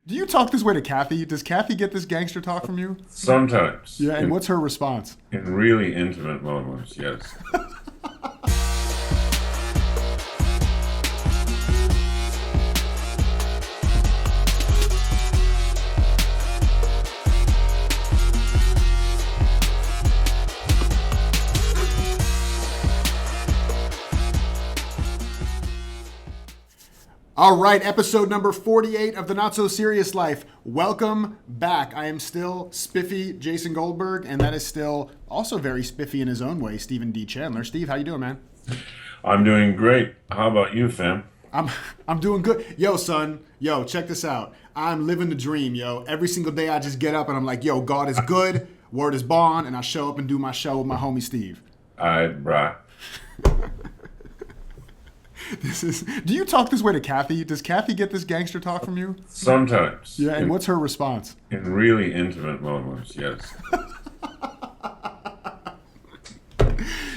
Do you talk this way to Kathy? Does Kathy get this gangster talk from you? Sometimes, Yeah, and what's her response? in really intimate moments, yes. All right, episode number 48 of the Not So Serious Life. Welcome back. I am still spiffy Jason Goldberg, and that is still also very spiffy in his own way, Stephen D. Chandler. Steve, how you doing, man? I'm doing great. How about you, fam? I'm I'm doing good. Yo, son. Yo, check this out. I'm living the dream, yo. Every single day I just get up and I'm like, yo, God is good, word is bond, and I show up and do my show with my homie Steve. All right, brah. Do you talk this way to Kathy? Does Kathy get this gangster talk from you? Sometimes, Yeah, and what's her response? in really intimate moments, yes.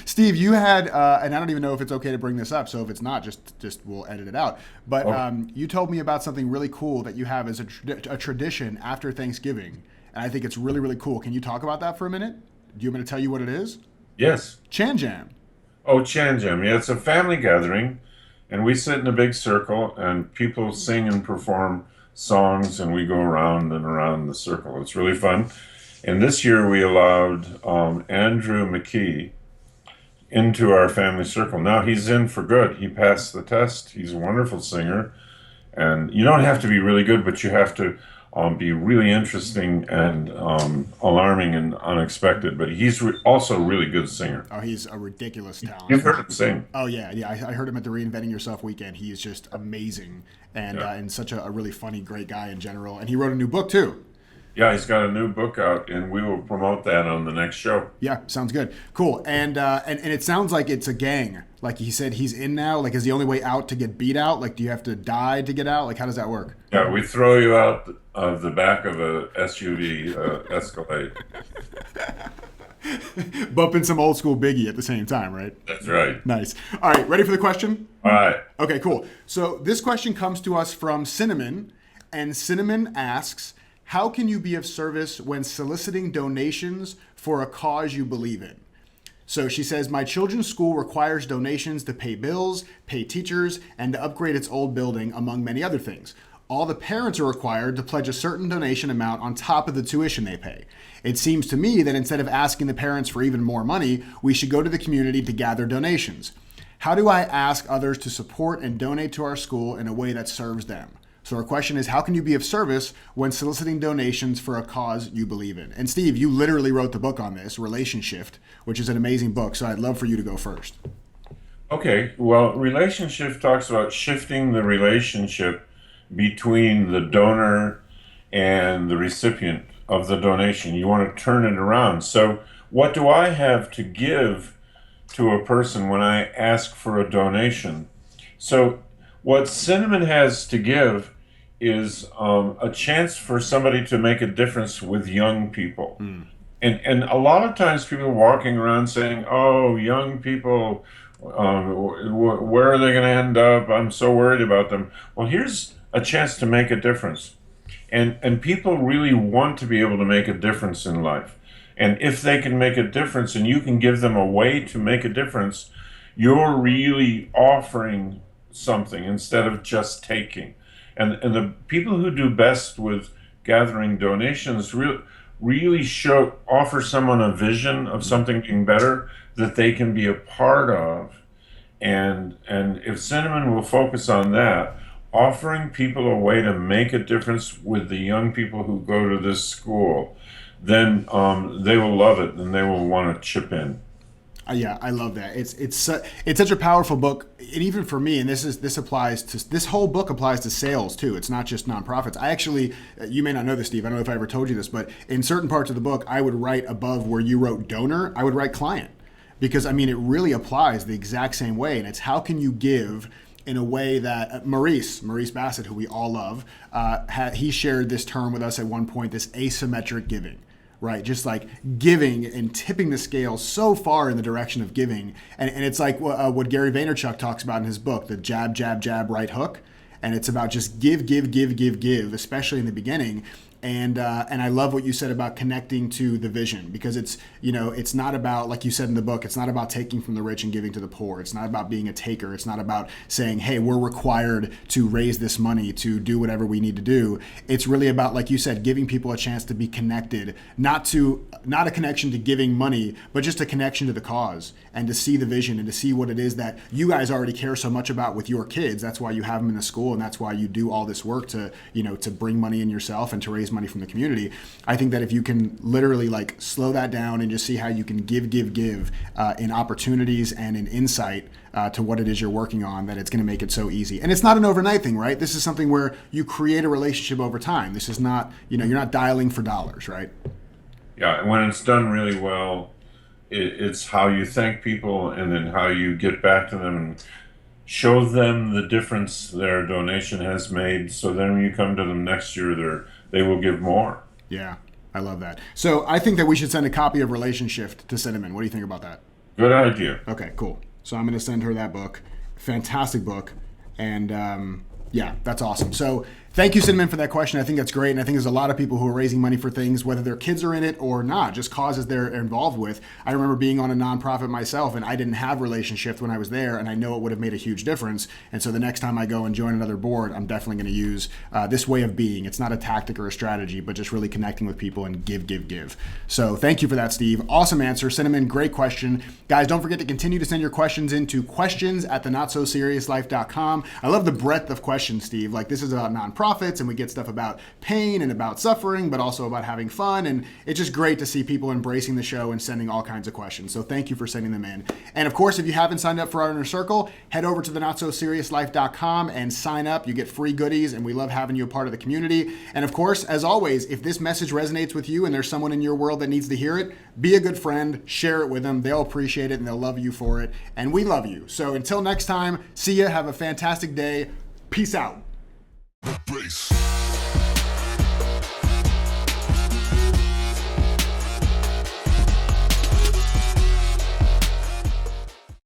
Steve, you had, and I don't even know if it's okay to bring this up, so if it's not, just we'll edit it out. But you told me about something really cool that you have as a tradition after Thanksgiving, and I think it's really, really cool. Can you talk about that for a minute? Do you want me to tell you what it is? Yes. Chan Jam. Oh, Chan Jam. Yeah, it's a family gathering, and we sit in a big circle, and people sing and perform songs, and we go around and around the circle. It's really fun. And this year we allowed Andrew McKee into our family circle. Now he's in for good. He passed the test. He's a wonderful singer. And you don't have to be really good, but you have to be really interesting and alarming and unexpected. But he's also a really good singer. Oh, he's a ridiculous talent. You've heard him sing. Oh yeah. I heard him at the Reinventing Yourself weekend. He is just amazing and such a really funny, great guy in general. And he wrote a new book too. Yeah, he's got a new book out, and we will promote that on the next show. Yeah, sounds good. Cool. And it sounds like it's a gang. Like he said, he's in now. Like, is the only way out to get beat out? Like, do you have to die to get out? Like, how does that work? Yeah, we throw you out of the back of a SUV Escalade. Bumping some old school Biggie at the same time, right? That's right. Nice. All right, ready for the question? All right. Okay, cool. So this question comes to us from Cinnamon, and Cinnamon asks, how can you be of service when soliciting donations for a cause you believe in? So she says, my children's school requires donations to pay bills, pay teachers, and to upgrade its old building, among many other things. All the parents are required to pledge a certain donation amount on top of the tuition they pay. It seems to me that instead of asking the parents for even more money, we should go to the community to gather donations. How do I ask others to support and donate to our school in a way that serves them? So our question is, how can you be of service when soliciting donations for a cause you believe in? And Steve, you literally wrote the book on this, Relationship, which is an amazing book. So I'd love for you to go first. Okay. Well, relationship talks about shifting the relationship between the donor and the recipient of the donation. You want to turn it around. So what do I have to give to a person when I ask for a donation? So what Cinnamon has to give is a chance for somebody to make a difference with young people. And a lot of times people are walking around saying, oh, young people, where are they going to end up? I'm so worried about them. Well, here's a chance to make a difference. And people really want to be able to make a difference in life. And if they can make a difference and you can give them a way to make a difference, you're really offering something instead of just taking. And the people who do best with gathering donations really offer someone a vision of something being better that they can be a part of. And if Cinnamon will focus on that, offering people a way to make a difference with the young people who go to this school, then they will love it and they will want to chip in. Yeah, I love that. It's such a powerful book, and even for me. And this whole book applies to sales too. It's not just nonprofits. I actually, you may not know this, Steve. I don't know if I ever told you this, but in certain parts of the book, I would write above where you wrote donor, I would write client, because I mean it really applies the exact same way. And it's how can you give in a way that Maurice Bassett, who we all love, he shared this term with us at one point, this asymmetric giving. Right, just like giving and tipping the scale so far in the direction of giving. And it's like what Gary Vaynerchuk talks about in his book, the jab, jab, jab, right hook. And it's about just give, especially in the beginning. And I love what you said about connecting to the vision, because it's not about, like you said in the book, it's not about taking from the rich and giving to the poor. It's not about being a taker. It's not about saying, hey, we're required to raise this money to do whatever we need to do. It's really about, like you said, giving people a chance to be connected, not a connection to giving money, but just a connection to the cause, and to see the vision and to see what it is that you guys already care so much about with your kids. That's why you have them in the school, and that's why you do all this work to bring money in yourself and to raise money from the community. I think that if you can literally like slow that down and just see how you can give in opportunities and in insight to what it is you're working on, that it's going to make it so easy. And it's not an overnight thing, right? This is something where you create a relationship over time. This is not, you're not dialing for dollars, right? Yeah, when it's done really well, it's how you thank people, and then how you get back to them and show them the difference their donation has made. So then when you come to them next year, they will give more. Yeah, I love that. So I think that we should send a copy of Relationship to Cinnamon. What do you think about that? Good idea. Okay, cool. So I'm going to send her that book. Fantastic book. And yeah, that's awesome. So thank you, Cinnamon, for that question. I think that's great. And I think there's a lot of people who are raising money for things, whether their kids are in it or not, just causes they're involved with. I remember being on a nonprofit myself, and I didn't have Relationship when I was there, and I know it would have made a huge difference. And so the next time I go and join another board, I'm definitely going to use this way of being. It's not a tactic or a strategy, but just really connecting with people and give. So thank you for that, Steve. Awesome answer. Cinnamon, great question. Guys, don't forget to continue to send your questions into questions@thenotsoseriouslife.com. I love the breadth of questions, Steve. Like, this is about nonprofits, and we get stuff about pain and about suffering, but also about having fun. And it's just great to see people embracing the show and sending all kinds of questions. So thank you for sending them in. And of course, if you haven't signed up for our inner circle, head over to thenotsoseriouslife.com and sign up. You get free goodies, and we love having you a part of the community. And of course, as always, if this message resonates with you and there's someone in your world that needs to hear it, be a good friend, share it with them. They'll appreciate it and they'll love you for it. And we love you. So until next time, see ya. Have a fantastic day. Peace out. Bass.